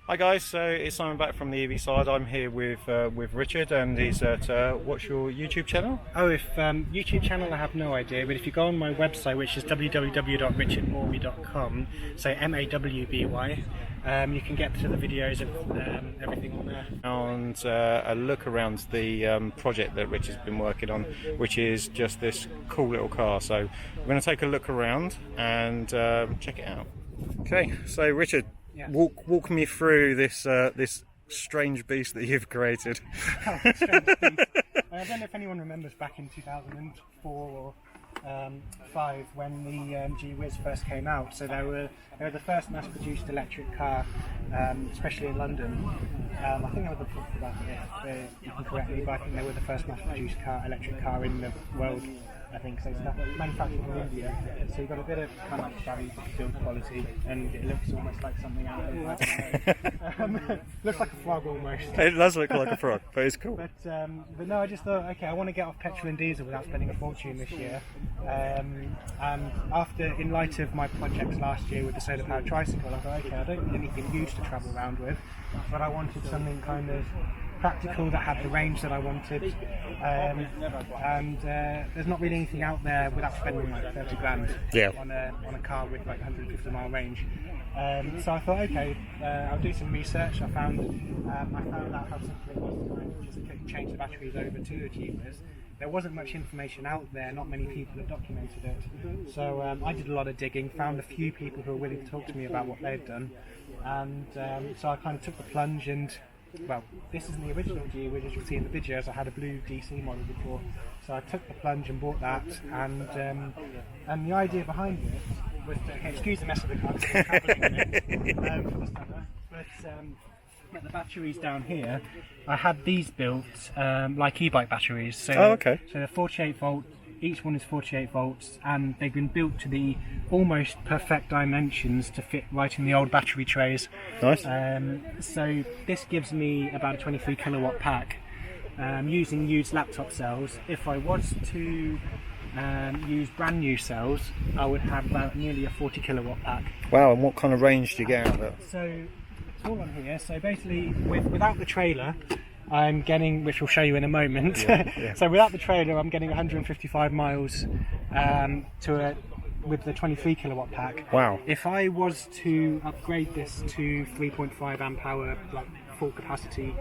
Hi guys, so it's Simon back from the EV side. I'm here with Richard, and he's at what's your YouTube channel? Oh, if YouTube channel, I have no idea. But if you go on my website, which is www.richardmawby.com, so MAWBY, you can get to the videos of everything on there. And a look around the project that Richard's been working on, which is just this cool little car. So we're going to take a look around and check it out. Okay, so Richard. Yeah. Walk me through this this strange beast that you've created. Oh, strange beast. I don't know if anyone remembers back in 2004 or 5 when the GWIZ first came out. So they were the first mass-produced electric car, especially in London. I think they were the about it. You can correct me, but I think they were the first mass-produced electric car in the world. I think so. It's manufactured in India, so you've got a bit of kind of shabby build quality, and it looks almost like something out of looks like a frog almost. It does look like a frog, but it's cool. But no, I just thought, okay, I want to get off petrol and diesel without spending a fortune this year. And in light of my projects last year with the solar powered tricycle, I thought, okay, I don't need anything huge to travel around with, but I wanted something kind of practical that had the range that I wanted, and there's not really anything out there without spending like 30 grand on a car with like 150 mile range. So I thought, okay, I'll do some research. I found out how simple it was to kind of just change the batteries over to the GWIZ. There wasn't much information out there, not many people have documented it. So I did a lot of digging, found a few people who were willing to talk to me about what they'd done, and so I kind of took the plunge. And well, this isn't the original GWIZ, as you'll see in the videos. I had a blue DC model before, so I took the plunge and bought that. And the idea behind it was to, okay, excuse the mess of the car, because I'm travelling in it for the summer. But the batteries down here, I had these built like e-bike batteries. So, okay. So they're 48 volt. Each one is 48 volts, and they've been built to the almost perfect dimensions to fit right in the old battery trays. Nice. So this gives me about a 23 kilowatt pack using used laptop cells. If I was to use brand new cells, I would have about nearly a 40 kilowatt pack. Wow, and what kind of range do you get out of it? So it's all on here. So basically, without the trailer, I'm getting, which we'll show you in a moment. Yeah. So without the trailer, I'm getting 155 miles with the 23 kilowatt pack. Wow. If I was to upgrade this to 3.5 amp hour, like full capacity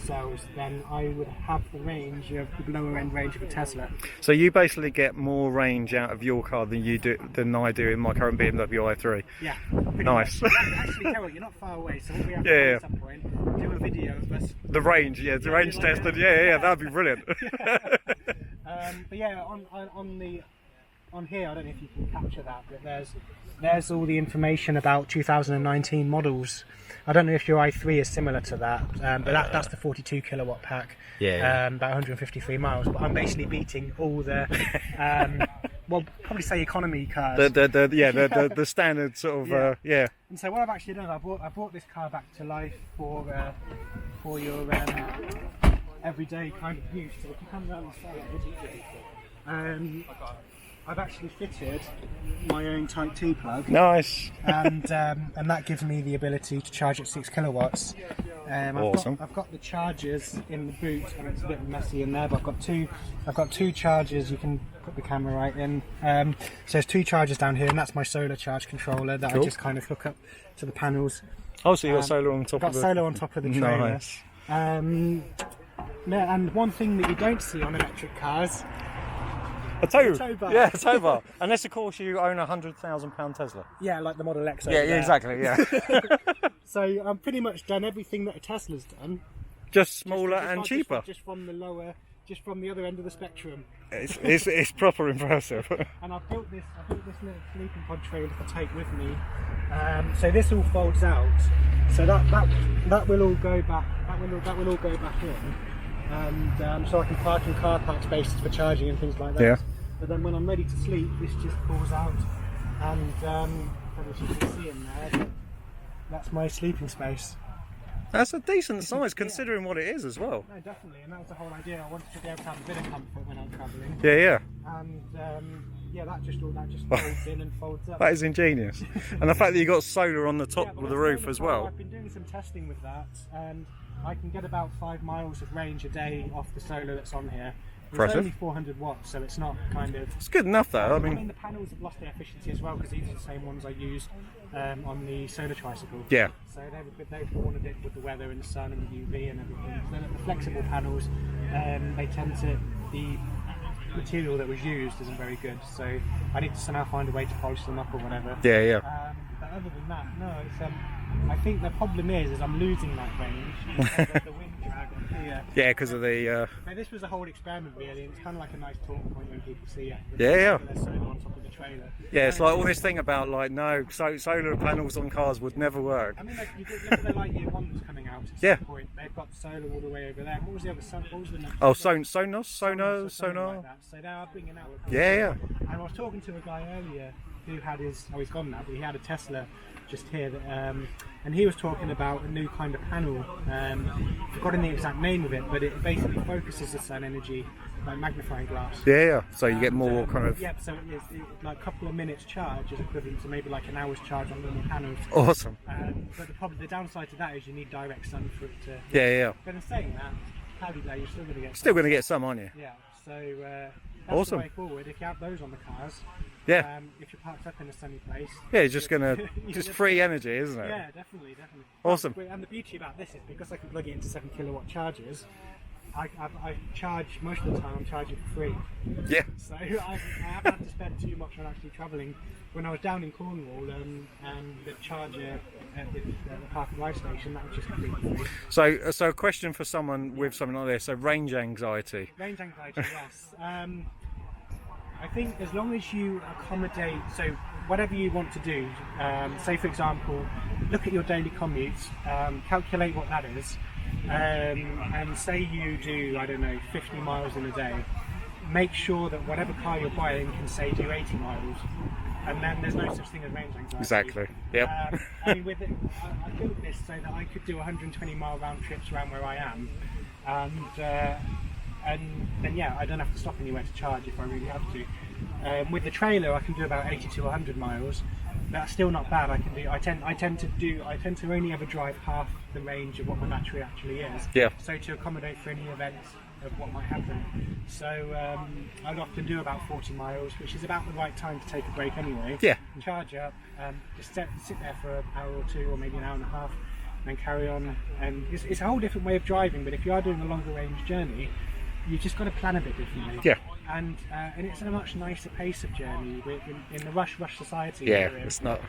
cells, then I would have the range of the lower end range of a Tesla. So you basically get more range out of your car than I do in my current BMW i3. Yeah. Nice. Actually, Carol, you're not far away, so what we have to do at some point, do a video of us. The range, the range tested. Yeah, that'd be brilliant. But yeah, on here, I don't know if you can capture that, but there's all the information about 2019 models. I don't know if your i3 is similar to that, but that's the 42 kilowatt pack, about 153 miles. But I'm basically beating all the, well, probably say economy cars. The standard sort of, And so what I've actually done, I brought this car back to life for your everyday kind of use. So if you come around the side, I've actually fitted my own Type 2 plug. Nice. And that gives me the ability to charge at 6 kilowatts. Awesome. I've got the chargers in the boot, and it's a bit messy in there, but I've got two chargers. You can put the camera right in. So there's 2 chargers down here, and that's my solar charge controller that I just kind of hook up to the panels. Oh, so you got solar on top of the... Got solar on top of the trailer. Nice. And one thing that you don't see on electric cars, a tow bar. Yeah, a tow bar. bar. Unless, of course, you own a £100,000 Tesla. Yeah, like the Model X. Yeah, exactly. Yeah. So I'm pretty much done everything that a Tesla's done. Just smaller and cheaper. Just from the other end of the spectrum. It's proper impressive. And I've built this little sleeping pod trailer to take with me. So this all folds out. So that will all go back. That will all go back in. And so I can park in car park spaces for charging and things like that. Yeah. But then when I'm ready to sleep, this just pulls out, and as you can see in there, that's my sleeping space. That's a decent size considering what it is as well. No, definitely, and that was the whole idea. I wanted to be able to have a bit of comfort when I'm travelling. Yeah. And Yeah, that just folds in and folds up. That is ingenious. And the fact that you got solar on the top Yeah, of the roof as well. I've been doing some testing with that, and I can get about 5 miles of range a day off the solar that's on here. It's Impressive. only 400 watts, so it's not kind of... It's good enough though. I mean, the panels have lost their efficiency as well, because these are the same ones I used on the solar tricycle. Yeah. So they've warned it with the weather and the sun and the UV and everything. So the flexible panels, they tend to... The material that was used isn't very good, so I need to somehow find a way to polish them up or whatever. Yeah, yeah. But other than that, no, it's... I think the problem is I'm losing that range because of the wind drag on here. Yeah, because of the... Now, this was a whole experiment really, and it's kind of like a nice talking point when people see it. Yeah. There's solar on top of the trailer. Yeah, it's like all this thing about like, no, solar panels on cars would never work. I mean, like, you look at the Lightyear one that's coming out at some point. They've got solar all the way over there. What was the other? What was the next? Oh, Sonar. Sonar. Like that. So they are bringing out. Yeah. And I was talking to a guy earlier who had his. Oh, he's gone now, but he had a Tesla just here. That, and he was talking about a new kind of panel. I've forgotten the exact name of it, but it basically focuses the sun energy like magnifying glass. Yeah. So you get more kind of... Yeah, so it is like a couple of minutes charge is equivalent to maybe like an hour's charge on normal panels. Awesome. But the downside to that is you need direct sun for it to... Yeah. But in saying that, cloudy day, you're still going to get... Still going to get some, aren't you? Yeah, so that's awesome. the way forward. If you have those on the cars, yeah. If you're parked up in a sunny place... Yeah, you're just going to... just free energy, isn't it? Yeah, definitely. Awesome. And the beauty about this is because I can plug it into 7 kilowatt chargers, I charge most of the time. I'm charging for free. Yeah. So I haven't had to spend too much on actually travelling. When I was down in Cornwall, and the charger at the Park and Ride station, that was just completely free. So a question for someone with something like this. So range anxiety. Range anxiety, yes. I think as long as you accommodate, so whatever you want to do, say for example, look at your daily commutes, calculate what that is. And say you do, I don't know, 50 miles in a day, make sure that whatever car you're buying can save you 80 miles, and then there's no such thing as range anxiety. Exactly, yep. I mean, with it, I built this so that I could do 120 mile round trips around where I am, and then yeah, I don't have to stop anywhere to charge if I really have to. With the trailer I can do about 80 to 100 miles. That's still not bad. I tend to only ever drive half the range of what my battery actually is. Yeah. So to accommodate for any event of what might happen. So I'd often do about 40 miles, which is about the right time to take a break anyway. Yeah. Charge up, just sit there for an hour or two, or maybe an hour and a half, and then carry on. And it's a whole different way of driving. But if you are doing a longer range journey, you've just got to plan a bit differently. Yeah. And it's a much nicer pace of journey. In the rush society. Yeah, it's not.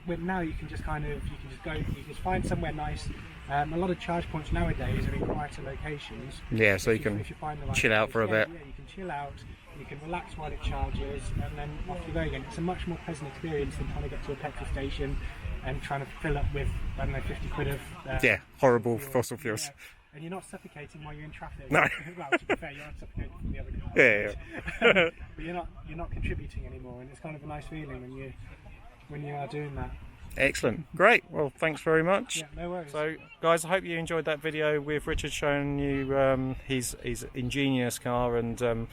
With now you can just find somewhere nice. A lot of charge points nowadays are in quieter locations. Yeah, so you can chill out for a bit. Yeah, you can chill out. You can relax while it charges, and then off you go again. It's a much more pleasant experience than trying to get to a petrol station and trying to fill up with, I don't know, 50 quid of... horrible fossil fuels. Yeah. And you're not suffocating while you're in traffic. No. Well, to be fair, you are suffocating from the other car. Yeah. But you're not contributing anymore, and it's kind of a nice feeling when you are doing that. Excellent. Great. Well, thanks very much. Yeah, no worries. So, guys, I hope you enjoyed that video with Richard showing you his ingenious car, and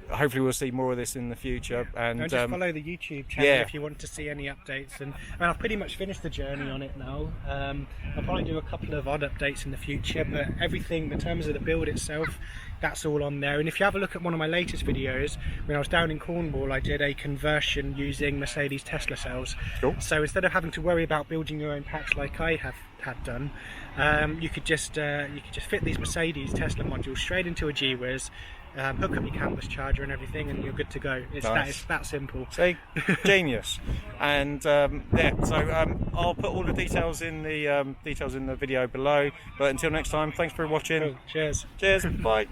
hopefully we'll see more of this in the future. And just follow the YouTube channel if you want to see any updates. And I've pretty much finished the journey on it now. I'll probably do a couple of odd updates in the future, but everything in terms of the build itself, that's all on there. And if you have a look at one of my latest videos, when I was down in Cornwall, I did a conversion using Mercedes Tesla cells. Cool. So instead of having to worry about building your own packs like I had done, you could just fit these Mercedes Tesla modules straight into a GWIZ, hook up your canvas charger and everything, and you're good to go. It's that simple. See, genius. And so I'll put all the details in the video below. But until next time, thanks for watching. Cool. Cheers. Cheers. Bye.